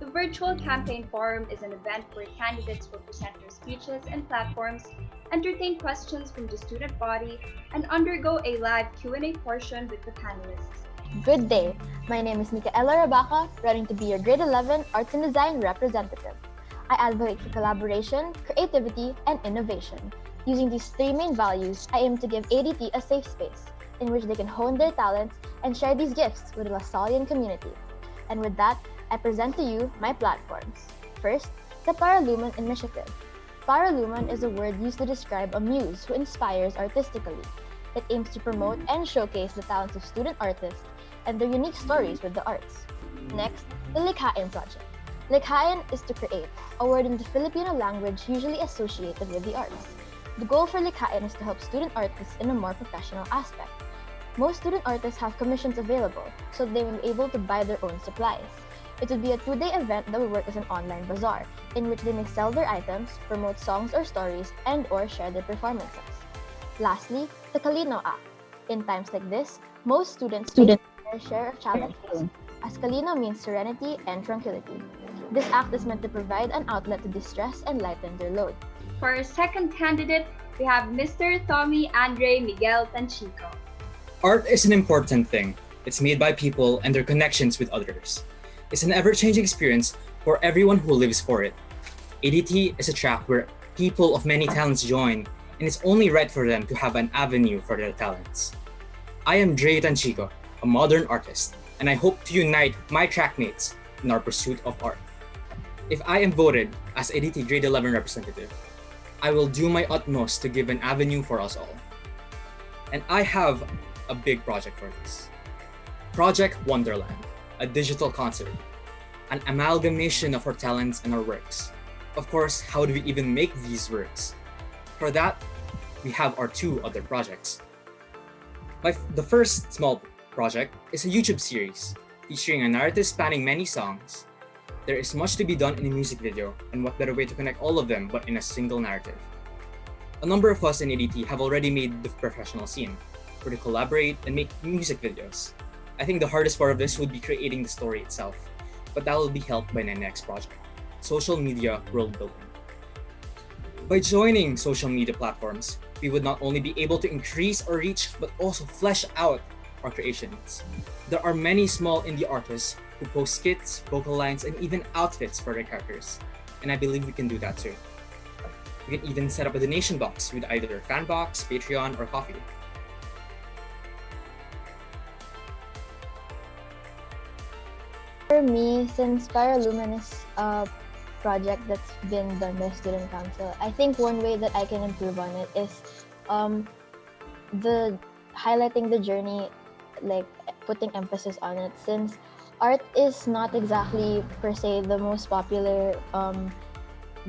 The Virtual Campaign Forum is an event where candidates will present their speeches and platforms, entertain questions from the student body, and undergo a live Q&A portion with the panelists. Good day. My name is Micaela Rabaca, running to be your Grade 11 Arts and Design representative. I advocate for collaboration, creativity, and innovation. Using these three main values, I aim to give ADT a safe space in which they can hone their talents and share these gifts with the Lasallian community. And with that, I present to you my platforms. First, the Paralumen Initiative. Paralumen is a word used to describe a muse who inspires artistically. It aims to promote and showcase the talents of student artists and their unique stories with the arts. Next, the Likhain Project. Likhain is to create, a word in the Filipino language usually associated with the arts. The goal for Likhain is to help student artists in a more professional aspect. Most student artists have commissions available, so they will be able to buy their own supplies. It will be a 2-day event that will work as an online bazaar, in which they may sell their items, promote songs or stories, and/or share their performances. Lastly, the Kalinaw Act. In times like this, most students face their share of challenges, as Kalinaw means serenity and tranquility. This act is meant to provide an outlet to distress and lighten their load. For our second candidate, we have Mr. Tommy Andre Miguel Tanchico. Art is an important thing. It's made by people and their connections with others. It's an ever-changing experience for everyone who lives for it. ADT is a track where people of many talents join, and it's only right for them to have an avenue for their talents. I am Dre Tanchico, a modern artist, and I hope to unite my trackmates in our pursuit of art. If I am voted as ADT Grade 11 representative, I will do my utmost to give an avenue for us all. And I have a big project for this. Project Wonderland, a digital concert, an amalgamation of our talents and our works. Of course, how do we even make these works? For that, we have our two other projects. The first small project is a YouTube series featuring a narrative spanning many songs. There is much to be done in a music video, and what better way to connect all of them but in a single narrative. A number of us in ADT have already made the professional scene, where to collaborate and make music videos. I think the hardest part of this would be creating the story itself, but that will be helped by my next project, social media world building. By joining social media platforms, we would not only be able to increase our reach, but also flesh out our creations. There are many small indie artists who post skits, vocal lines, and even outfits for their characters, and I believe we can do that too. We can even set up a donation box with either Fanbox, Patreon, or Coffee. For me, since Paralumen is a project that's been done by Student Council, I think one way that I can improve on it is the highlighting the journey, like putting emphasis on it, since art is not exactly per se the most popular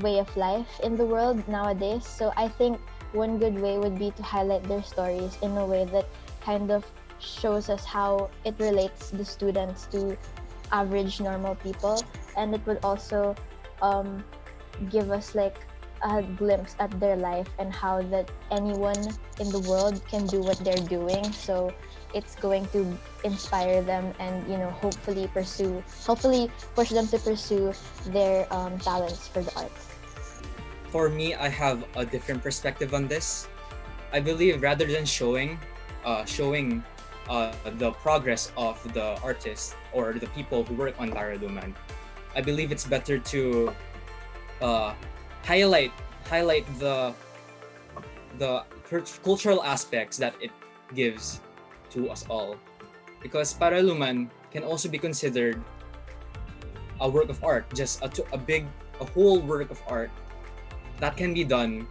way of life in the world nowadays. So I think one good way would be to highlight their stories in a way that kind of shows us how it relates the students to average normal people, and it would also give us like a glimpse at their life and how that anyone in the world can do what they're doing. So it's going to inspire them and hopefully push them to pursue their talents for the arts. For me, I have a different perspective on this. I believe rather than showing the progress of the artists or the people who work on Paralumen, I believe it's better to highlight the cultural aspects that it gives to us all, because Paralumen can also be considered a work of art, just a whole work of art that can be done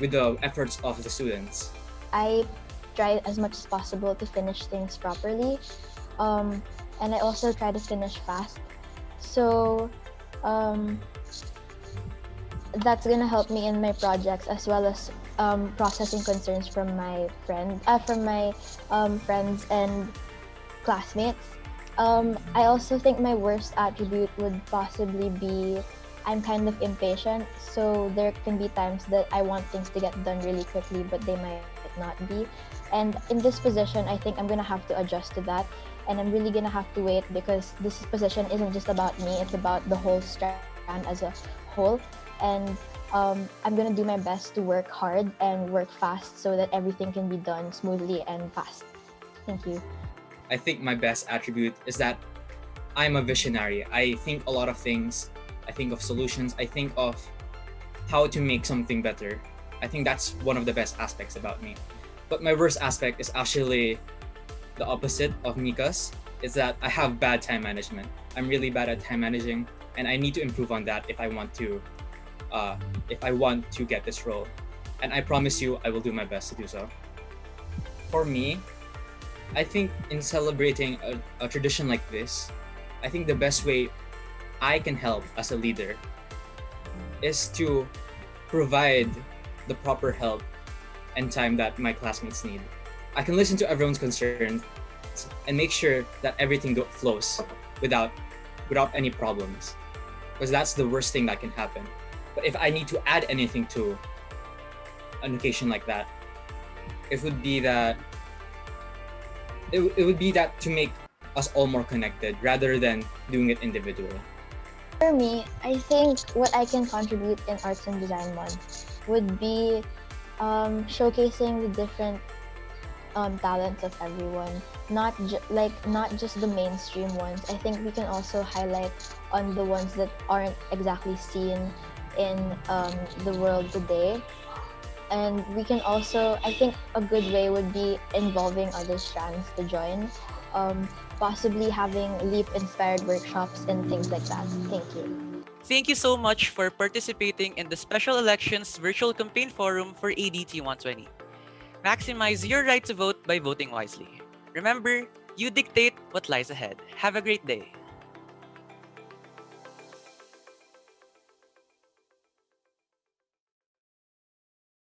with the efforts of the students. I try as much as possible to finish things properly, and I also try to finish fast. So that's gonna help me in my projects, as well as processing concerns from my friends and classmates. I also think my worst attribute would possibly be I'm kind of impatient, so there can be times that I want things to get done really quickly, but they might not be. And in this position, I think I'm gonna have to adjust to that, and I'm really gonna have to wait because this position isn't just about me; it's about the whole strand as a whole. And I'm gonna do my best to work hard and work fast so that everything can be done smoothly and fast. Thank you. I think my best attribute is that I'm a visionary. I think a lot of things. I think of solutions. I think of how to make something better. I think that's one of the best aspects about me. But my worst aspect is actually the opposite of Mika's, is that I have bad time management. I'm really bad at time managing, and I need to improve on that if I want to get this role. And I promise you I will do my best to do so. For me, I think in celebrating a tradition like this, I think the best way I can help as a leader is to provide the proper help and time that my classmates need. I can listen to everyone's concerns and make sure that everything flows without any problems, because that's the worst thing that can happen. But if I need to add anything to an occasion like that, it would be that to make us all more connected rather than doing it individually. For me, I think what I can contribute in Arts and Design Month would be showcasing the different talents of everyone, not just the mainstream ones. I think we can also highlight on the ones that aren't exactly seen in the world today. And we can also, I think a good way would be involving other strands to join, possibly having LEAP-inspired workshops and things like that. Thank you. Thank you so much for participating in the Special Elections Virtual Campaign Forum for ADT 120. Maximize your right to vote by voting wisely. Remember, you dictate what lies ahead. Have a great day.